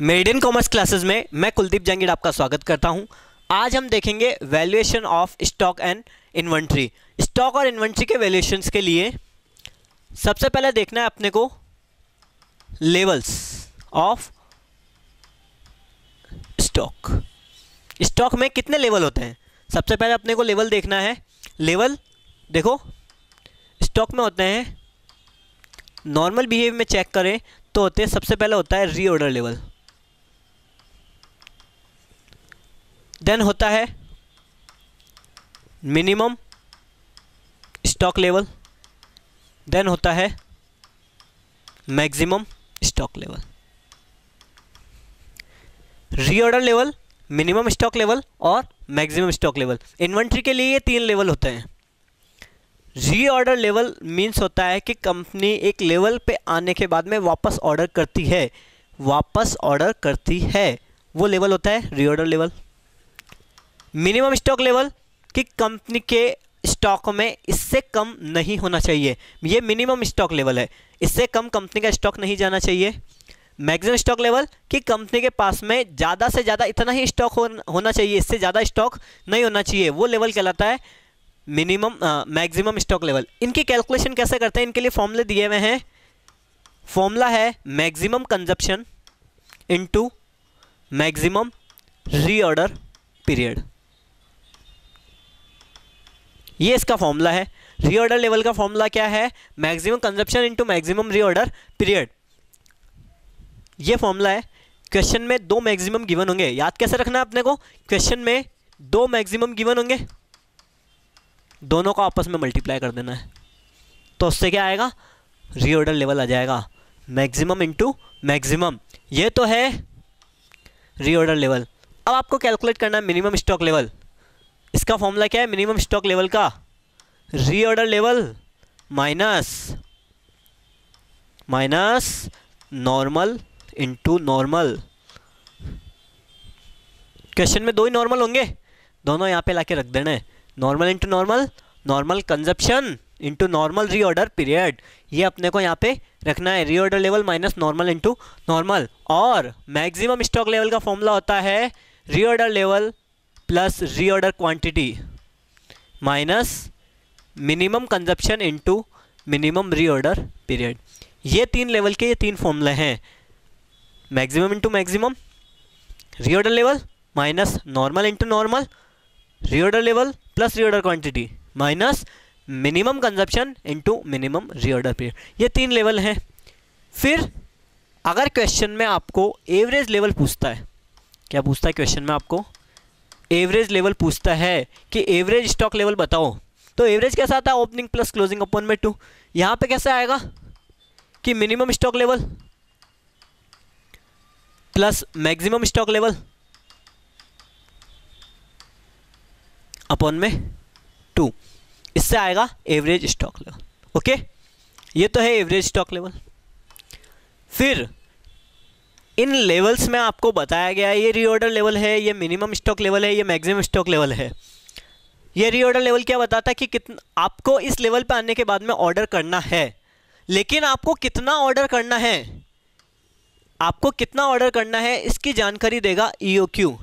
Meridian commerce classes में मैं कुलदीप जंगीर आपका स्वागत करता हूं। आज हम देखेंगे valuation of stock and inventory. Stock और इन्वेंट्री के वैल्यूएशंस के लिए सबसे पहले देखना है अपने को लेवल्स ऑफ स्टॉक। स्टॉक में कितने लेवल होते हैं, सबसे पहले अपने को लेवल देखना है। लेवल देखो स्टॉक में होते हैं, नॉर्मल बिहेवियर में चेक करें तो होते हैं, सबसे पहले होता है रीऑर्डर लेवल, देन होता है मिनिमम स्टॉक लेवल, देन होता है maximum stock level. Reorder level, minimum stock level और मैक्सिमम स्टॉक लेवल। इन्वेंट्री के लिए ये 3 लेवल होते हैं। रीऑर्डर लेवल मीन्स होता है कि कंपनी एक लेवल पे आने के बाद में वापस ऑर्डर करती है, वो लेवल होता है reorder level. Minimum stock level कि कंपनी के स्टॉक में इससे कम नहीं होना चाहिए, ये मिनिमम स्टॉक लेवल है, इससे कम कंपनी का स्टॉक नहीं जाना चाहिए। मैक्सिमम स्टॉक लेवल कि कंपनी के पास में ज़्यादा से ज़्यादा इतना ही स्टॉक होना चाहिए, इससे ज़्यादा स्टॉक नहीं होना चाहिए, वो लेवल कहलाता है मैक्सिमम स्टॉक लेवल। इनकी कैलकुलेशन कैसे करते हैं, इनके लिए फॉर्मूले दिए हुए हैं। फॉर्मूला है maximum consumption into maximum reorder period, ये इसका फॉर्मूला है। रीऑर्डर लेवल का फॉर्मूला क्या है, maximum consumption into maximum reorder period, ये फॉर्मूला है। क्वेश्चन में 2 मैक्सिमम गिवन होंगे, याद कैसे रखना है अपने को, क्वेश्चन में 2 मैक्सिमम गिवन होंगे, दोनों को आपस में मल्टीप्लाई कर देना है, तो उससे क्या आएगा, रीऑर्डर लेवल आ जाएगा। मैक्सिमम इनटू मैक्सिमम, ये तो है रीऑर्डर लेवल। अब आपको कैलकुलेट करना है मिनिमम स्टॉक लेवल। इसका फॉर्मूला क्या है मिनिमम स्टॉक लेवल का, reorder level minus normal into normal. Question में 2 ही नॉर्मल होंगे, दोनों यहाँ पे लाके रख देना है, normal into normal, normal consumption into normal reorder period, ये अपने को यहाँ पे रखना है। Reorder level minus normal into normal. और मैक्सिमम स्टॉक लेवल का फॉर्मूला होता है reorder level plus reorder quantity minus minimum consumption into minimum reorder period. ये 3 लेवल के ये 3 फॉर्मूले हैं, maximum into maximum, reorder level minus normal into normal, reorder level plus reorder quantity minus minimum consumption into minimum reorder period, ये 3 level हैं। फिर अगर question में आपको एवरेज लेवल पूछता है, क्या पूछता है क्वेश्चन में, आपको एवरेज लेवल पूछता है कि एवरेज स्टॉक लेवल बताओ, तो एवरेज कैसा आता है, ओपनिंग प्लस क्लोजिंग अपॉन में 2। यहाँ पे कैसे आएगा कि minimum stock level plus maximum stock level upon में 2, इससे आएगा एवरेज स्टॉक लेवल। ओके, ये तो है एवरेज स्टॉक लेवल। फिर इन लेवल्स में आपको बताया गया है, ये रीऑर्डर लेवल है, ये मिनिमम स्टॉक लेवल है, ये मैक्सिमम स्टॉक लेवल है। ये रीऑर्डर लेवल क्या बताता है कि कितना आपको इस लेवल पे आने के बाद में ऑर्डर करना है, लेकिन आपको कितना ऑर्डर करना है, आपको कितना ऑर्डर करना है इसकी जानकारी देगा EOQ।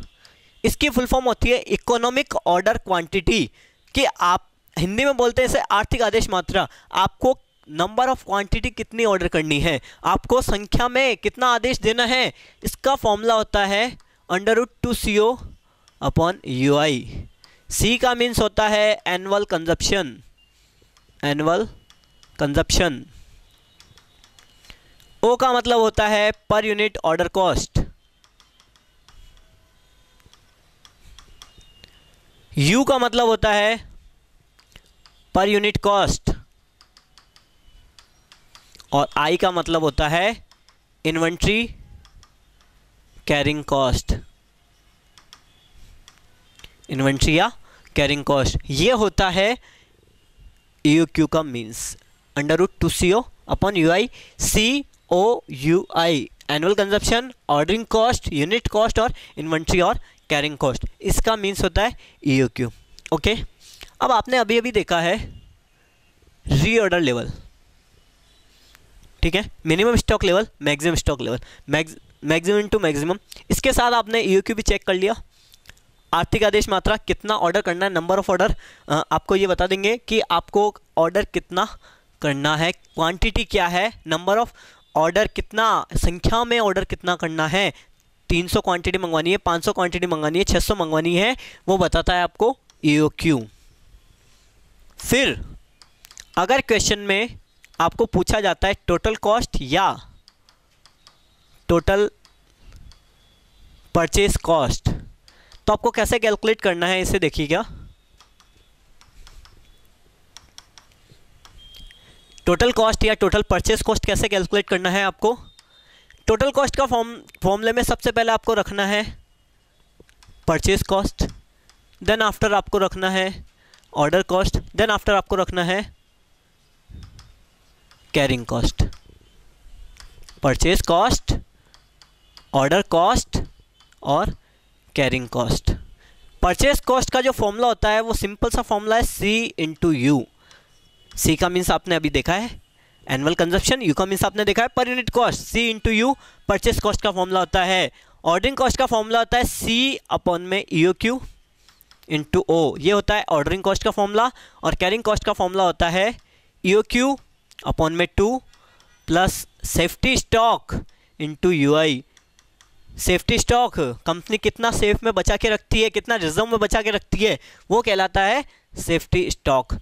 इसकी फुल फॉर्म होती है इकोनॉमिक ऑर्डर क्वांटिटी, कि आप हिंदी में बोलते हैं इसे आर्थिक आदेश मात्रा। आपको नंबर ऑफ क्वांटिटी कितनी ऑर्डर करनी है, आपको संख्या में कितना आदेश देना है, इसका फॉर्मूला होता है √2CO अपॉन UI। C का मीन्स होता है एनुअल कंजप्शन, O का मतलब होता है per unit order cost, U का मतलब होता है पर यूनिट कॉस्ट, और I का मतलब होता है इन्वेंट्री कैरिंग कॉस्ट, इन्वेंट्री या कैरिंग कॉस्ट। ये होता है EOQ का means, √2CO upon UI। COUI annual consumption, ordering cost, unit cost और इन्वेंट्री और कैरिंग कॉस्ट, इसका मीन्स होता है EOQ। ओके, अब आपने अभी अभी देखा है रीऑर्डर लेवल, ठीक है, minimum stock level, maximum stock level. Maximum into maximum. इसके साथ आपने EOQ भी चेक कर लिया। आर्थिक आदेश मात्रा कितना ऑर्डर करना है, नंबर ऑफ ऑर्डर आपको ये बता देंगे कि आपको ऑर्डर कितना करना है, क्वांटिटी क्या है, नंबर ऑफ ऑर्डर कितना, संख्या में ऑर्डर कितना करना है, 300 क्वांटिटी मंगवानी है, 500 क्वांटिटी मंगवानी है, 600 मंगवानी है, वो बताता है आपको EOQ। फिर अगर क्वेश्चन में आपको पूछा जाता है टोटल कॉस्ट या टोटल परचेज कॉस्ट, तो आपको कैसे कैलकुलेट करना है इसे देखिएगा। टोटल कॉस्ट या टोटल परचेज कॉस्ट कैसे कैलकुलेट करना है आपको। टोटल कॉस्ट का फॉर्मूले में सबसे पहले आपको रखना है परचेज कॉस्ट, देन आफ्टर आपको रखना है ऑर्डर कॉस्ट, देन आफ्टर आपको रखना है carrying cost. Purchase cost, order cost और कैरिंग कॉस्ट। परचेज कॉस्ट का जो फॉर्मूला होता है वो सिंपल सा फॉर्मूला है C इंटू यू। C का मीन्स आपने अभी देखा है एनुअल कंजप्शन, U का मीन्स आपने देखा है per unit cost. C into you purchase cost का फॉर्मूला होता है। ऑर्डरिंग कॉस्ट का फॉर्मूला होता है C अपॉन में EOQ इंटू O, ये होता है ऑर्डरिंग कॉस्ट का फॉर्मूला। और कैरिंग कॉस्ट का फॉर्मूला होता है EOQ अपॉन में 2 plus safety stock into UI। Safety stock, company कितना सेफ में बचा के रखती है, कितना रिजर्व में बचा के रखती है, वो कहलाता है सेफ्टी स्टॉक।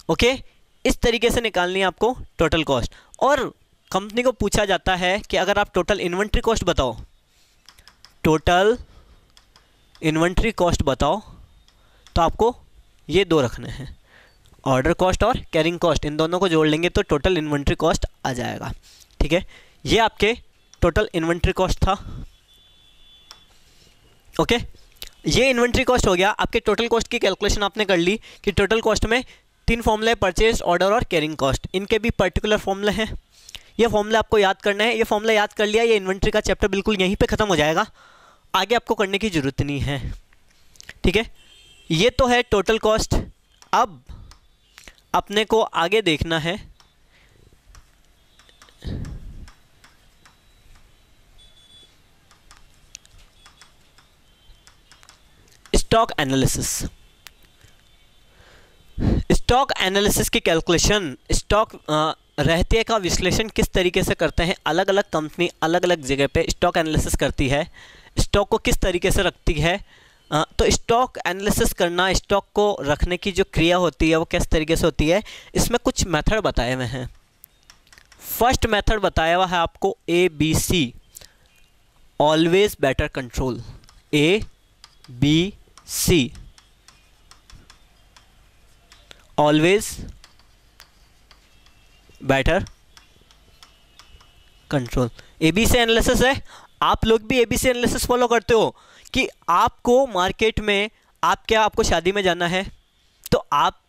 ओके, इस तरीके से निकालनी है आपको टोटल कॉस्ट। और कंपनी को पूछा जाता है कि अगर आप टोटल इन्वेंट्री कॉस्ट बताओ, टोटल इन्वेंट्री कॉस्ट बताओ, तो आपको ये दो रखने हैं, ऑर्डर कॉस्ट और कैरिंग कॉस्ट। इन दोनों को जोड़ लेंगे तो टोटल इन्वेंट्री कॉस्ट आ जाएगा। ठीक है, ये आपके टोटल इन्वेंट्री कॉस्ट था। ओके, ये इन्वेंट्री कॉस्ट हो गया। आपके टोटल कॉस्ट की कैलकुलेशन आपने कर ली कि टोटल कॉस्ट में 3 फॉर्मूले, परचेज, ऑर्डर और कैरिंग कॉस्ट। इनके भी पर्टिकुलर फॉर्मूले हैं, ये फॉर्मूला आपको याद करना है। ये फॉर्मूला याद कर लिया, ये इन्वेंट्री का चैप्टर बिल्कुल यहीं पे ख़त्म हो जाएगा, आगे आपको करने की ज़रूरत नहीं है। ठीक है, ये तो है टोटल कॉस्ट। अब अपने को आगे देखना है स्टॉक एनालिसिस। स्टॉक एनालिसिस की कैलकुलेशन, स्टॉक रहते का विश्लेषण किस तरीके से करते हैं। अलग अलग कंपनी अलग अलग जगह पे स्टॉक एनालिसिस करती है, स्टॉक को किस तरीके से रखती है। तो स्टॉक एनालिसिस करना, स्टॉक को रखने की जो क्रिया होती है वो किस तरीके से होती है, इसमें कुछ मेथड बताए हुए हैं। फर्स्ट मेथड बताया हुआ है आपको ABC, always better control. ABC, always better control. ABC analysis है। आप लोग भी ABC एनालिसिस फॉलो करते हो कि आपको मार्केट में आपको शादी में जाना है, तो आप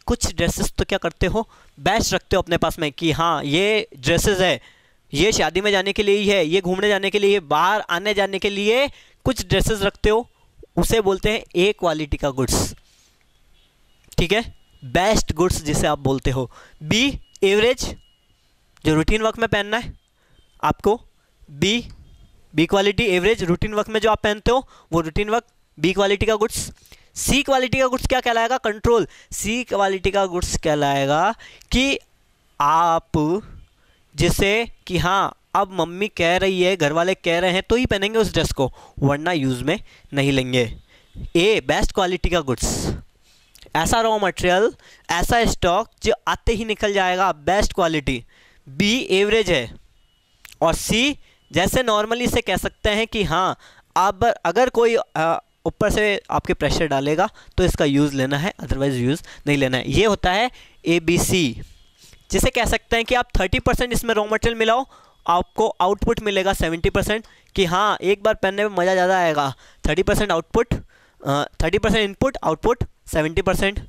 कुछ ड्रेसेस तो क्या करते हो, बेस्ट रखते हो अपने पास में कि हाँ ये ड्रेसेस है, ये शादी में जाने के लिए ही है, ये घूमने जाने के लिए, बाहर आने जाने के लिए कुछ ड्रेसेस रखते हो, उसे बोलते हैं A क्वालिटी का गुड्स। ठीक है, बेस्ट गुड्स जिसे आप बोलते हो। B एवरेज, जो रूटीन वर्क में पहनना है आपको, B quality average, routine work में जो आप पहनते हो वो रूटीन वर्क, B क्वालिटी का गुड्स। C क्वालिटी का गुड्स क्या कहलाएगा, कंट्रोल। C क्वालिटी का गुड्स कहलाएगा कि आप जिसे कि हाँ अब मम्मी कह रही है, घर वाले कह रहे हैं तो ही पहनेंगे उस ड्रेस को, वरना यूज़ में नहीं लेंगे। A बेस्ट क्वालिटी का गुड्स, ऐसा रॉ मटेरियल, ऐसा स्टॉक जो आते ही निकल जाएगा, बेस्ट क्वालिटी। B एवरेज है। और C जैसे नॉर्मली से कह सकते हैं कि हाँ अब अगर कोई ऊपर से आपके प्रेशर डालेगा तो इसका यूज़ लेना है, अदरवाइज यूज़ नहीं लेना है। ये होता है ABC, जिसे कह सकते हैं कि आप 30% इसमें रॉ मटेरियल मिलाओ, आपको आउटपुट मिलेगा 70%, कि हाँ एक बार पहनने में मज़ा ज़्यादा आएगा। 30% output, 30% input, output 70%।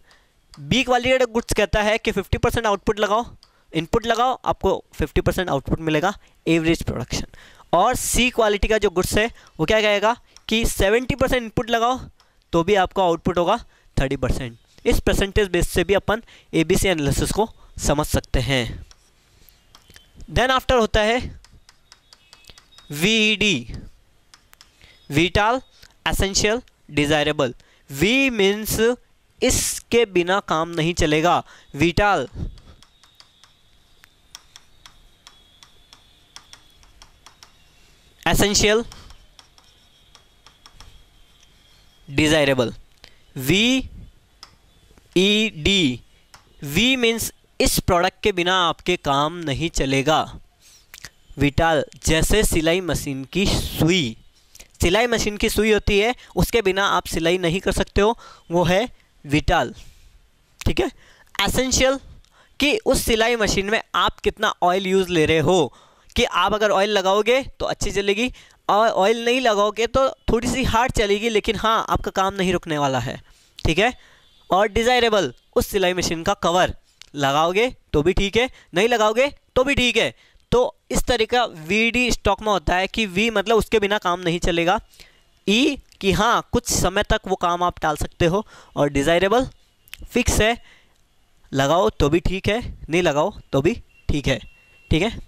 B quality का गुड्स कहता है कि 50% आउटपुट लगाओ, इनपुट लगाओ, आपको 50% आउटपुट मिलेगा, एवरेज प्रोडक्शन। और C क्वालिटी का जो गुड्स है वो क्या कहेगा कि 70% इनपुट लगाओ तो भी आपका आउटपुट होगा 30%। इस परसेंटेज बेस से भी अपन ABC एनालिसिस को समझ सकते हैं। देन आफ्टर होता है VED, vital, essential, desirable. V means इसके बिना काम नहीं चलेगा। Vital, essential, desirable. VED, V means इस प्रोडक्ट के बिना आपके काम नहीं चलेगा। विटाल, जैसे सिलाई मशीन की सुई, सिलाई मशीन की सुई होती है, उसके बिना आप सिलाई नहीं कर सकते हो, वो है विटाल। ठीक है। एसेंशियल, कि उस सिलाई मशीन में आप कितना ऑयल यूज़ ले रहे हो, कि आप अगर ऑयल लगाओगे तो अच्छी चलेगी और ऑयल नहीं लगाओगे तो थोड़ी सी हार्ड चलेगी, लेकिन हाँ आपका काम नहीं रुकने वाला है। ठीक है। और डिज़ायरेबल, उस सिलाई मशीन का कवर लगाओगे तो भी ठीक है, नहीं लगाओगे तो भी ठीक है। तो इस तरीके का VD स्टॉक में होता है कि V मतलब उसके बिना काम नहीं चलेगा, E कि हाँ कुछ समय तक वो काम आप टाल सकते हो, और डिज़ायरेबल फिक्स है, लगाओ तो भी ठीक है, नहीं लगाओ तो भी ठीक है। ठीक है।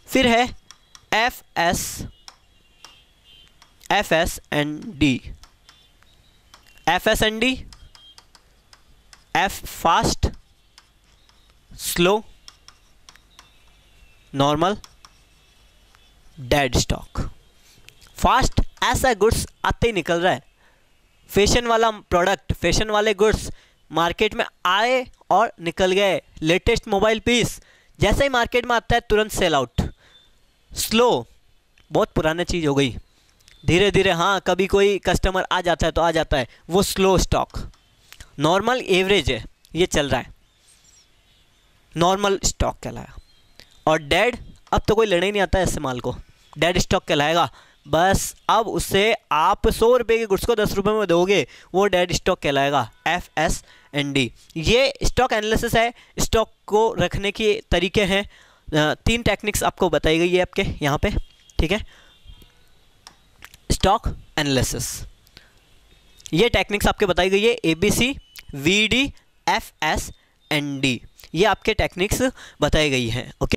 फिर है FS&D। FS&D, F fast, slow, normal, dead stock. Fast, ऐसा गुड्स आते ही निकल रहा है, फैशन वाला प्रोडक्ट, फैशन वाले गुड्स मार्केट में आए और निकल गए। लेटेस्ट मोबाइल पीस जैसे ही मार्केट में आता है तुरंत सेल आउट। स्लो, बहुत पुरानी चीज़ हो गई, धीरे धीरे हाँ कभी कोई कस्टमर आ जाता है तो आ जाता है, वो स्लो स्टॉक। नॉर्मल, एवरेज है, ये चल रहा है, नॉर्मल स्टॉक कहलाया। और डेड, अब तो कोई लेना ही नहीं आता है ऐसे माल को, डेड स्टॉक कहलाएगा। बस अब उससे आप 100 रुपये के गुड्स को 10 रुपये में दोगे, वो डेड स्टॉक कहलाएगा। FS&D, ये स्टॉक एनालिसिस है, स्टॉक को रखने के तरीके हैं। 3 टेक्निक्स आपको बताई गई है आपके यहाँ पे। ठीक है। स्टॉक एनालिसिस, ये टेक्निक्स आपके बताई गई है, ABC, VD, FS&D, ये आपके टेक्निक्स बताई गई हैं। ओके।